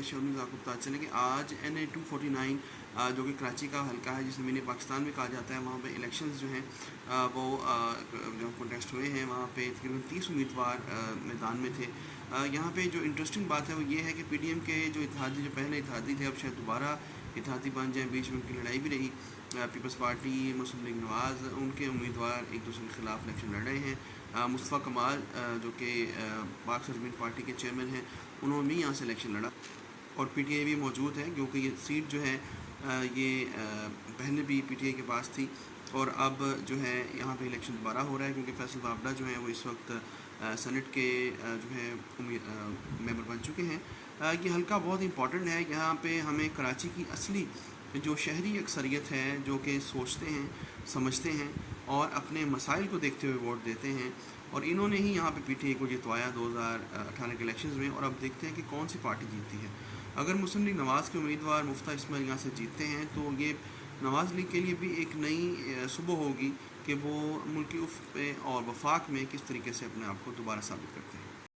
शर्मीज़ आपको पता चले कि आज NA 249 जो कि कराची का हल्का है, जिसे मिनी पाकिस्तान भी कहा जाता है, वहाँ पे इलेक्शंस जो हैं वो जो कंटेस्ट हुए हैं, वहाँ पे तकरीबन 30 उम्मीदवार मैदान में थे। यहाँ पे जो इंटरेस्टिंग बात है वो ये है कि PDM के जो इत्तेहादी, जो पहले इत्तेहादी थे, अब शायद दोबारा इत्तेहादी बन जाएँ। बीच में उनकी लड़ाई भी रही। पीपल्स पार्टी, मुस्लिम लीग नवाज़, उनके उम्मीदवार एक दूसरे के ख़िलाफ़ इलेक्शन लड़ रहे हैं। मुस्तफ़ा कमाल जो कि पाक सरजमीन पार्टी के चेयरमैन हैं, उन्होंने भी यहाँ से इलेक्शन लड़ा और PTI भी मौजूद है, क्योंकि ये सीट जो है ये पहले भी PTI के पास थी और अब जो है यहाँ पे इलेक्शन दोबारा हो रहा है, क्योंकि फैसल बाबला जो है वो इस वक्त सेनेट के जो है मेंबर बन चुके हैं। ये हल्का बहुत इंपॉर्टेंट है। यहाँ पे हमें कराची की असली जो शहरी अक्सरियत है, जो कि सोचते हैं, समझते हैं और अपने मसाइल को देखते हुए वोट देते हैं, और इन्होंने ही यहाँ पे PTI को जितवाया 2018 के इलेक्शंस में। और अब देखते हैं कि कौन सी पार्टी जीतती है। अगर मुस्लिम लीग नवाज़ के उम्मीदवार मुफ्ता इस्माइल यहाँ से जीतते हैं तो ये नवाज़ लीग के लिए भी एक नई सुबह होगी कि वो मुल्की उफ़्क़ पे और वफाक में किस तरीके से अपने आप को दोबारा साबित करते हैं।